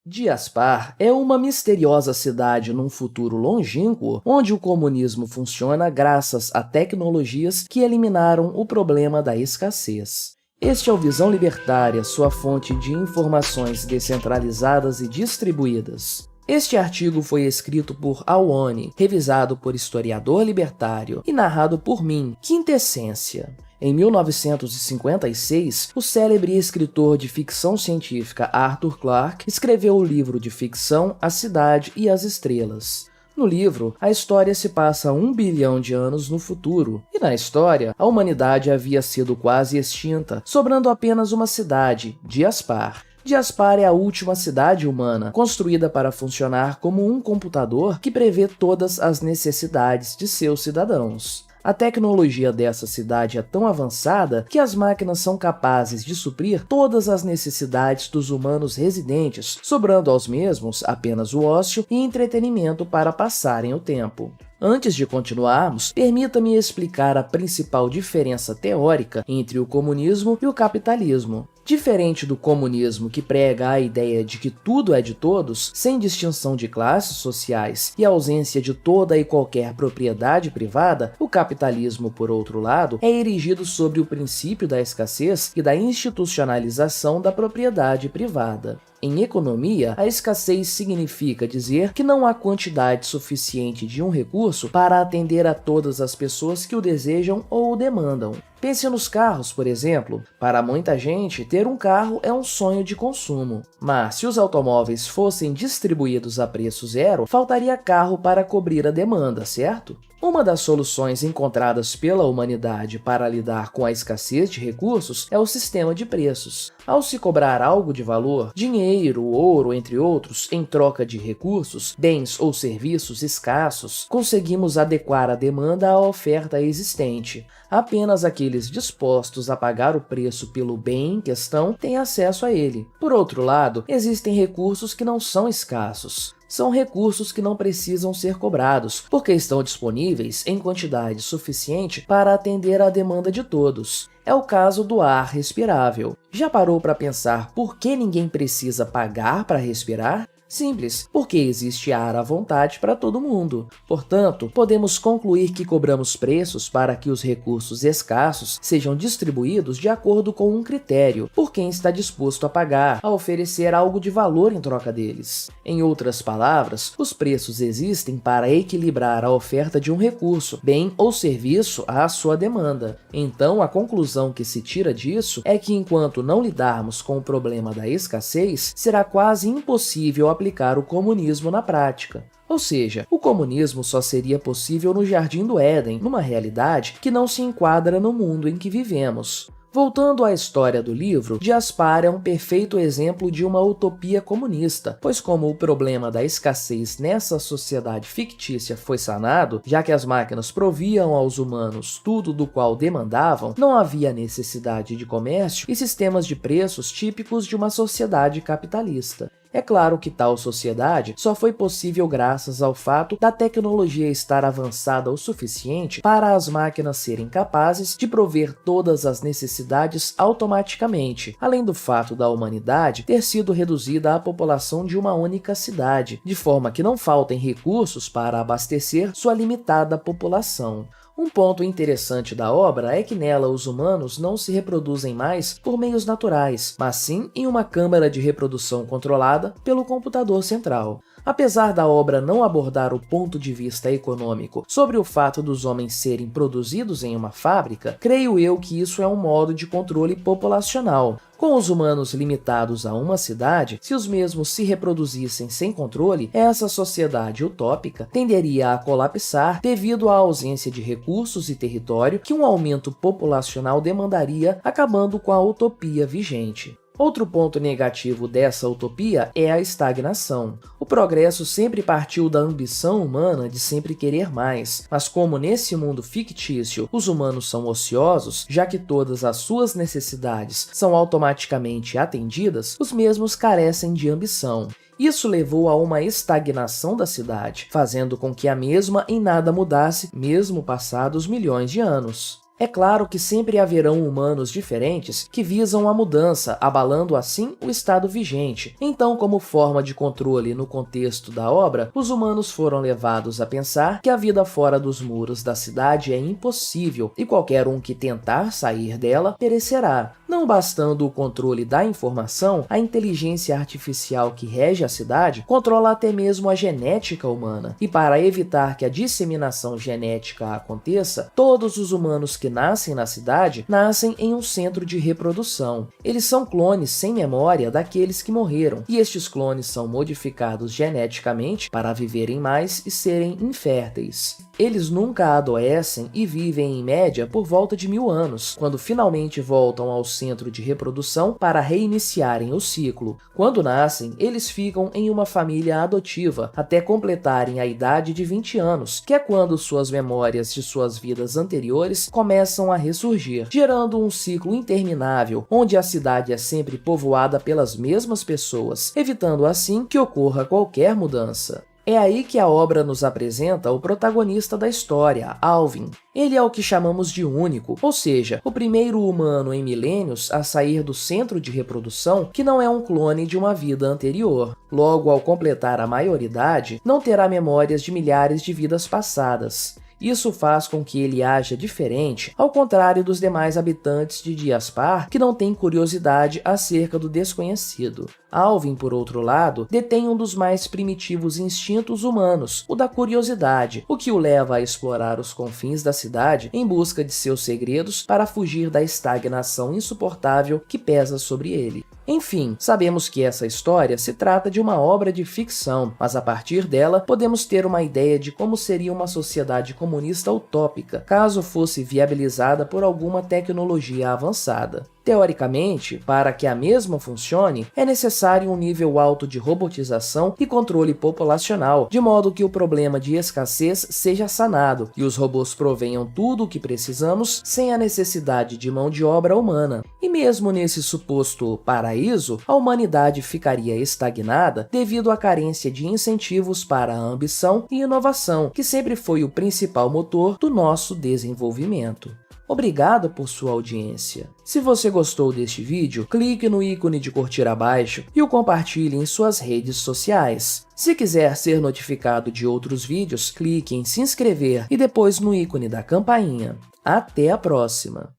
Diaspar é uma misteriosa cidade num futuro longínquo, onde o comunismo funciona graças a tecnologias que eliminaram o problema da escassez. Este é o Visão Libertária, sua fonte de informações descentralizadas e distribuídas. Este artigo foi escrito por Awani, revisado por historiador libertário e narrado por mim, Quintessência. Em 1956, o célebre escritor de ficção científica Arthur Clarke escreveu o livro de ficção A Cidade e as Estrelas. No livro, a história se passa 1 bilhão de anos no futuro, e na história, a humanidade havia sido quase extinta, sobrando apenas uma cidade, Diaspar. Diaspar é a última cidade humana, construída para funcionar como um computador que prevê todas as necessidades de seus cidadãos. A tecnologia dessa cidade é tão avançada que as máquinas são capazes de suprir todas as necessidades dos humanos residentes, sobrando aos mesmos apenas o ócio e entretenimento para passarem o tempo. Antes de continuarmos, permita-me explicar a principal diferença teórica entre o comunismo e o capitalismo. Diferente do comunismo, que prega a ideia de que tudo é de todos, sem distinção de classes sociais e ausência de toda e qualquer propriedade privada, o capitalismo, por outro lado, é erigido sobre o princípio da escassez e da institucionalização da propriedade privada. Em economia, a escassez significa dizer que não há quantidade suficiente de um recurso para atender a todas as pessoas que o desejam ou o demandam. Pense nos carros, por exemplo. Para muita gente, ter um carro é um sonho de consumo. Mas se os automóveis fossem distribuídos a preço zero, faltaria carro para cobrir a demanda, certo? Uma das soluções encontradas pela humanidade para lidar com a escassez de recursos é o sistema de preços. Ao se cobrar algo de valor, dinheiro, ouro, entre outros, em troca de recursos, bens ou serviços escassos, conseguimos adequar a demanda à oferta existente. Apenas aqueles dispostos a pagar o preço pelo bem em questão têm acesso a ele. Por outro lado, existem recursos que não são escassos. São recursos que não precisam ser cobrados, porque estão disponíveis em quantidade suficiente para atender à demanda de todos. É o caso do ar respirável. Já parou para pensar por que ninguém precisa pagar para respirar? Simples, porque existe ar à vontade para todo mundo. Portanto, podemos concluir que cobramos preços para que os recursos escassos sejam distribuídos de acordo com um critério, por quem está disposto a pagar, a oferecer algo de valor em troca deles. Em outras palavras, os preços existem para equilibrar a oferta de um recurso, bem ou serviço à sua demanda. Então, a conclusão que se tira disso é que enquanto não lidarmos com o problema da escassez, será quase impossível aplicar o comunismo na prática. Ou seja, o comunismo só seria possível no Jardim do Éden, numa realidade que não se enquadra no mundo em que vivemos. Voltando à história do livro, Diaspar é um perfeito exemplo de uma utopia comunista, pois como o problema da escassez nessa sociedade fictícia foi sanado, já que as máquinas proviam aos humanos tudo do qual demandavam, não havia necessidade de comércio e sistemas de preços típicos de uma sociedade capitalista. É claro que tal sociedade só foi possível graças ao fato da tecnologia estar avançada o suficiente para as máquinas serem capazes de prover todas as necessidades automaticamente, além do fato da humanidade ter sido reduzida à população de uma única cidade, de forma que não faltem recursos para abastecer sua limitada população. Um ponto interessante da obra é que nela os humanos não se reproduzem mais por meios naturais, mas sim em uma câmara de reprodução controlada pelo computador central. Apesar da obra não abordar o ponto de vista econômico sobre o fato dos homens serem produzidos em uma fábrica, creio eu que isso é um modo de controle populacional. Com os humanos limitados a uma cidade, se os mesmos se reproduzissem sem controle, essa sociedade utópica tenderia a colapsar devido à ausência de recursos e território que um aumento populacional demandaria, acabando com a utopia vigente. Outro ponto negativo dessa utopia é a estagnação. O progresso sempre partiu da ambição humana de sempre querer mais, mas como nesse mundo fictício os humanos são ociosos, já que todas as suas necessidades são automaticamente atendidas, os mesmos carecem de ambição. Isso levou a uma estagnação da cidade, fazendo com que a mesma em nada mudasse, mesmo passados milhões de anos. É claro que sempre haverão humanos diferentes que visam a mudança, abalando assim o estado vigente. Então, como forma de controle no contexto da obra, os humanos foram levados a pensar que a vida fora dos muros da cidade é impossível e qualquer um que tentar sair dela perecerá. Não bastando o controle da informação, a inteligência artificial que rege a cidade controla até mesmo a genética humana. E para evitar que a disseminação genética aconteça, todos os humanos que nascem na cidade nascem em um centro de reprodução. Eles são clones sem memória daqueles que morreram, e estes clones são modificados geneticamente para viverem mais e serem inférteis. Eles nunca adoecem e vivem em média por volta de 1000 anos, quando finalmente voltam ao centro de reprodução para reiniciarem o ciclo. Quando nascem, eles ficam em uma família adotiva até completarem a idade de 20 anos, que é quando suas memórias de suas vidas anteriores começam a ressurgir, gerando um ciclo interminável, onde a cidade é sempre povoada pelas mesmas pessoas, evitando assim que ocorra qualquer mudança. É aí que a obra nos apresenta o protagonista da história, Alvin. Ele é o que chamamos de único, ou seja, o primeiro humano em milênios a sair do centro de reprodução que não é um clone de uma vida anterior. Logo, ao completar a maioridade, não terá memórias de milhares de vidas passadas. Isso faz com que ele haja diferente, ao contrário dos demais habitantes de Diaspar, que não têm curiosidade acerca do desconhecido. Alvin, por outro lado, detém um dos mais primitivos instintos humanos, o da curiosidade, o que o leva a explorar os confins da cidade em busca de seus segredos para fugir da estagnação insuportável que pesa sobre ele. Enfim, sabemos que essa história se trata de uma obra de ficção, mas a partir dela podemos ter uma ideia de como seria uma sociedade comunista utópica, caso fosse viabilizada por alguma tecnologia avançada. Teoricamente, para que a mesma funcione, é necessário um nível alto de robotização e controle populacional, de modo que o problema de escassez seja sanado e os robôs provenham tudo o que precisamos sem a necessidade de mão de obra humana. E mesmo nesse suposto paraíso, a humanidade ficaria estagnada devido à carência de incentivos para a ambição e inovação, que sempre foi o principal motor do nosso desenvolvimento. Obrigado por sua audiência. Se você gostou deste vídeo, clique no ícone de curtir abaixo e o compartilhe em suas redes sociais. Se quiser ser notificado de outros vídeos, clique em se inscrever e depois no ícone da campainha. Até a próxima!